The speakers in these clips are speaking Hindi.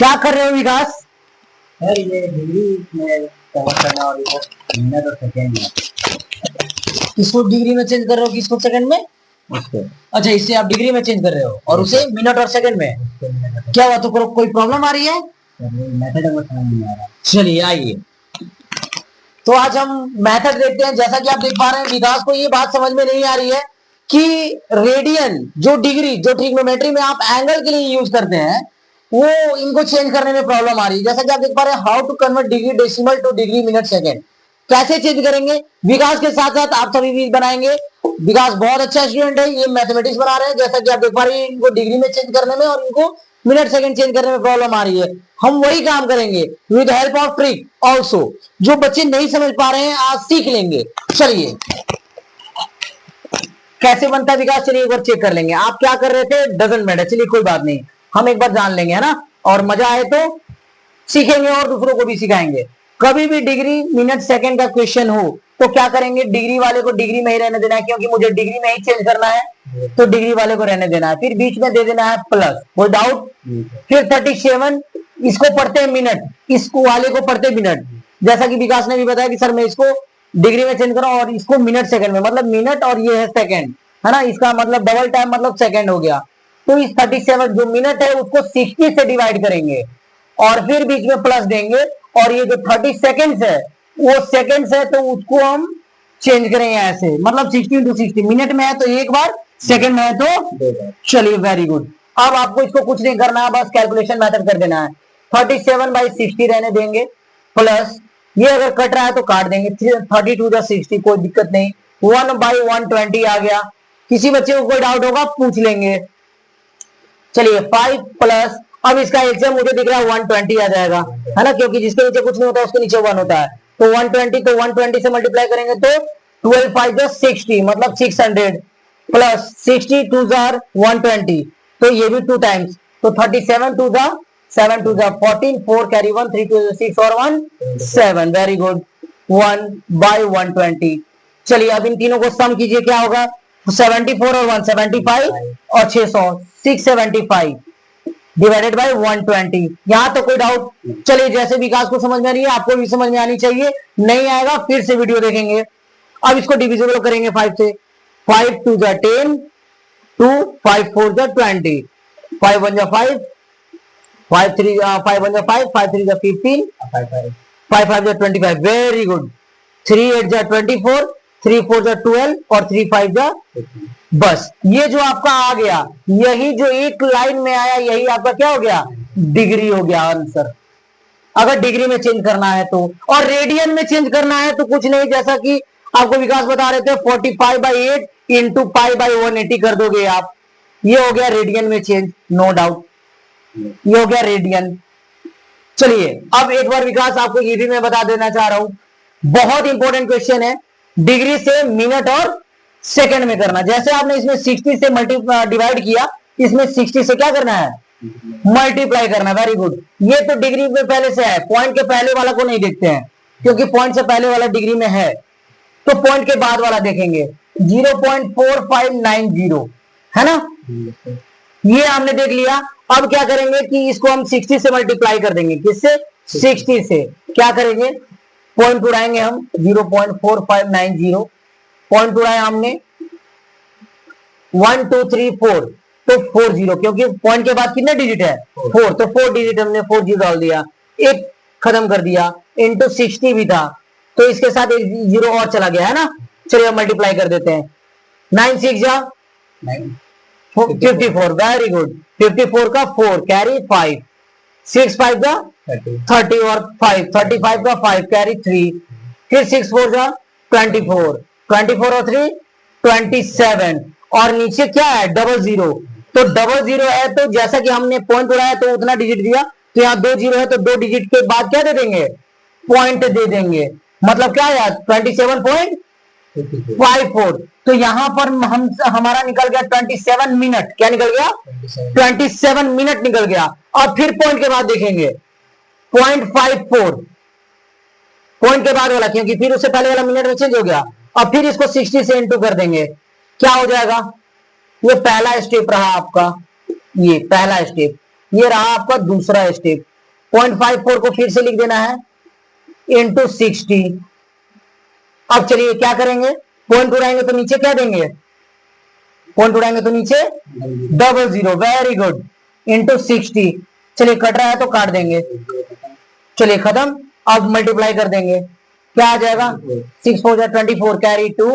क्या कर रहे हो विकास? सर ये डिग्री में कवर करना और इधर मिनट और सेकेंड में किसको डिग्री में चेंज कर रहे हो, किसको सेकंड में? उसको अच्छा, इसे आप डिग्री में चेंज कर रहे हो और उसे मिनट और सेकंड में। क्या हुआ, तो कोई प्रॉब्लम आ रही है? मेथड समझ नहीं आ रहा। चलिए आइए, तो आज हम मेथड देखते हैं। जैसा कि आप देख पा रहे हैं, विकास को ये बात समझ में नहीं आ रही है कि रेडियन जो डिग्री, जो ट्रिग्नोमेट्री में आप एंगल के लिए यूज करते हैं, वो इनको चेंज करने में प्रॉब्लम आ रही है। जैसा कि आप देख पा रहे हैं, how to convert degree decimal to degree minute second, कैसे चेंज करेंगे। विकास के साथ साथ आप सभी भी बनाएंगे। विकास बहुत अच्छा स्टूडेंट है, ये मैथमेटिक्स बना रहे हैं। जैसा कि आप देख पा रहे हैं, इनको डिग्री में चेंज करने में और इनको मिनट सेकंड चेंज करने में प्रॉब्लम आ रही है। हम वही काम करेंगे with help of trick also. जो बच्चे नहीं समझ पा रहे हैं आज सीख लेंगे। चलिए कैसे बनता है विकास, चलिए एक बार चेक कर लेंगे। आप क्या कर रहे थे डजंट मैटर, चलिए कोई बात नहीं, हम एक बार जान लेंगे, है ना। और मजा आए तो सीखेंगे और दूसरों को भी सिखाएंगे। कभी भी डिग्री मिनट सेकंड का क्वेश्चन हो तो क्या करेंगे, डिग्री वाले को डिग्री में ही रहने देना है, क्योंकि मुझे डिग्री में ही चेंज करना है तो डिग्री वाले को रहने देना है। फिर बीच में दे देना है प्लस, कोई डाउट। फिर 37 इसको पढ़ते हैं मिनट, इसको वाले को पढ़ते मिनट। जैसा कि विकास ने भी बताया कि सर मैं इसको डिग्री में चेंज करूं और इसको मिनट सेकंड में, मतलब मिनट और ये है सेकंड, है ना। इसका मतलब डबल टाइम मतलब सेकंड हो गया। तो इस 37 जो मिनट है उसको 60 से डिवाइड करेंगे और फिर बीच में प्लस देंगे। और ये जो 30 सेकेंड्स है वो सेकेंड्स है, तो उसको हम चेंज करेंगे ऐसे, मतलब 60 into 60। मिनट में है तो एक बार, सेकंड में है तो चलिए वेरी गुड। अब आपको इसको कुछ नहीं करना है, बस कैलकुलेशन मेथड कर देना है। 37/60 रहने देंगे, प्लस ये अगर कट रहा है तो काट देंगे, 32/60, कोई दिक्कत नहीं। 1/120 आ गया। किसी बच्चे को कोई डाउट होगा पूछ लेंगे। चलिए 5 प्लस, अब इसका एलसीएम मुझे दिख रहा है 120 आ जाएगा, है ना, क्योंकि जिसके नीचे कुछ नहीं होता उसके नीचे 1 होता है। तो 120, तो 120 से मल्टीप्लाई करेंगे तो 12×5=60, मतलब 600, प्लस 60 2 120, तो ये भी 2 टाइम्स, तो 37 2 7 2 14, 4 कैरी 1, 3 2 6 और 1 7। Very good, 1/120। चलिए अब इन तीनों को सम कीजिए, क्या होगा, 74 और 175 और 600, 675 डिवाइडेड बाय 120। यहां तो कोई डाउट? चलिए जैसे विकास को समझ में आ रही है आपको भी समझ में आनी चाहिए। नहीं आएगा फिर से वीडियो देखेंगे। अब इसको डिविजिबल करेंगे 5 से। 5 2 10, 2 5 4 20, 5 1 5, 5 3 5 1 5, 5 3 15, 5 5 25। Very good. 3 8 24, 3 4 12 और 3 5 बस ये जो आपका आ गया, यही जो एक लाइन में आया यही आपका क्या हो गया, डिग्री हो गया आंसर। अगर डिग्री में चेंज करना है तो, और रेडियन में चेंज करना है तो कुछ नहीं, जैसा कि आपको विकास बता रहे थे, 45/8 इंटू π/180 कर दोगे आप, ये हो गया रेडियन में चेंज, नो डाउट, ये हो गया रेडियन। चलिए अब एक बार विकास आपको ये भी मैं बता देना चाह रहा हूं, बहुत इंपॉर्टेंट क्वेश्चन है, डिग्री से मिनट और सेकंड में करना। जैसे आपने इसमें 60 से डिवाइड किया, इसमें 60 से क्या करना है, मल्टीप्लाई करना। Very good. ये तो डिग्री में पहले से है, पॉइंट के पहले वाला को नहीं देखते हैं, क्योंकि पॉइंट से पहले वाला डिग्री में है, तो पॉइंट के बाद वाला देखेंगे। 0.4590 है ना, ये हमने देख लिया। अब क्या करेंगे कि इसको हम 60 से मल्टीप्लाई कर देंगे, किससे, 60 से। क्या करेंगे, पॉइंट उड़ाएंगे हम, 0.4590 पॉइंट उड़ाया हमने, 1 2 3 4, तो 40, क्योंकि पॉइंट के बाद कितने डिजिट है, 4, तो 4 डिजिट हमने 4 जीरो डाल दिया, एक खत्म कर दिया, इंटू 60 भी था तो इसके साथ एक जीरो और चला गया, है ना। चलिए मल्टीप्लाई कर देते हैं, 9 6 54, वेरी गुड। 54 का 4 कैरी 5, 6 5 का 30 और 5 35 का 5 कैरी 3, फिर 6 4 का 24, 24 और 3 27, और नीचे क्या है, डबल जीरो, तो डबल जीरो है तो जैसा कि हमने पॉइंट उड़ाया तो उतना डिजिट दिया, तो यहाँ 2 जीरो है तो 2 डिजिट के बाद क्या दे देंगे, पॉइंट दे देंगे, मतलब क्या है 27.54। तो यहां पर हम हमारा निकल गया 27 मिनट, क्या निकल गया, 27 मिनट निकल गया। और फिर पॉइंट के बाद देखेंगे 0.54, पॉइंट के बाद वाला, क्योंकि फिर उससे पहले वाला मिनट में चेंज हो गया। अब फिर इसको 60 से इंटू कर देंगे, क्या हो जाएगा, ये पहला स्टेप रहा आपका, ये पहला स्टेप, ये रहा आपका दूसरा स्टेप, 0.54 को फिर से लिख देना है इंटू 60। अब चलिए क्या करेंगे, पॉइंट उड़ाएंगे तो नीचे क्या देंगे, पॉइंट उड़ाएंगे तो नीचे 00, वेरी गुड, इंटू 60। चलिए कट रहा है तो काट देंगे, चलिए खत्म। अब मल्टीप्लाई कर देंगे, क्या आ जाएगा, 6 4 24 कैरी 2,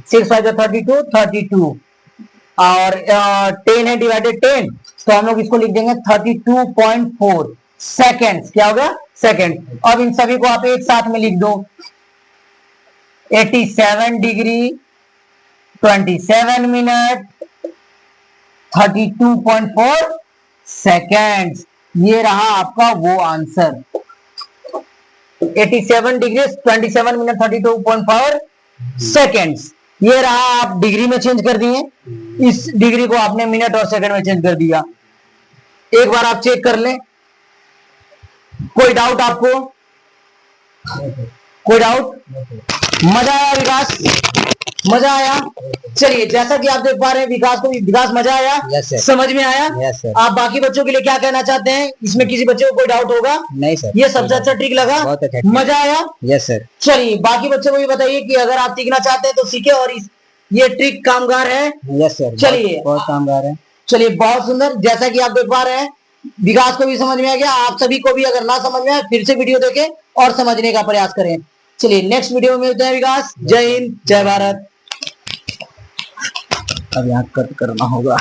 6 5 32 32, और 10 है डिवाइडेड 10, तो हम लोग इसको लिख देंगे 32.4 सेकेंड। क्या होगा, सेकेंड। अब इन सभी को आप एक साथ में लिख दो, 87 डिग्री 27 मिनट 32.4 सेकेंड। ये रहा आपका वो आंसर, 87 डिग्री 27 मिनट 32.4 सेकेंड्स। ये रहा, आप डिग्री में चेंज कर दिए, इस डिग्री को आपने मिनट और सेकंड में चेंज कर दिया। एक बार आप चेक कर लें, कोई डाउट आपको, कोई डाउट? मजा आया विकास, मजा आया? चलिए जैसा कि आप देख पा रहे हैं विकास को, विकास मजा आया? Yes, sir. समझ में आया? Yes, sir. आप बाकी बच्चों के लिए क्या कहना चाहते हैं? इसमें किसी बच्चे को कोई डाउट होगा? नहीं सर, ये सबसे अच्छा ट्रिक लगा, बहुत अच्छा, मजा आया? Yes sir. चलिए बाकी बच्चों को भी बताइए कि अगर आप सीखना चाहते हैं तो सीखे, और ये ट्रिक कामगार है। यस सर, चलिए बहुत कामगार है। चलिए बहुत सुंदर, जैसा कि आप देख पा रहे हैं विकास को भी समझ में आ गया, आप सभी को भी अगर ना समझ में आए फिर से वीडियो देखें और समझने का प्रयास करें। चलिए नेक्स्ट वीडियो में मिलते हैं विकास, जय हिंद जय भारत। अब यहाँ कट करना होगा।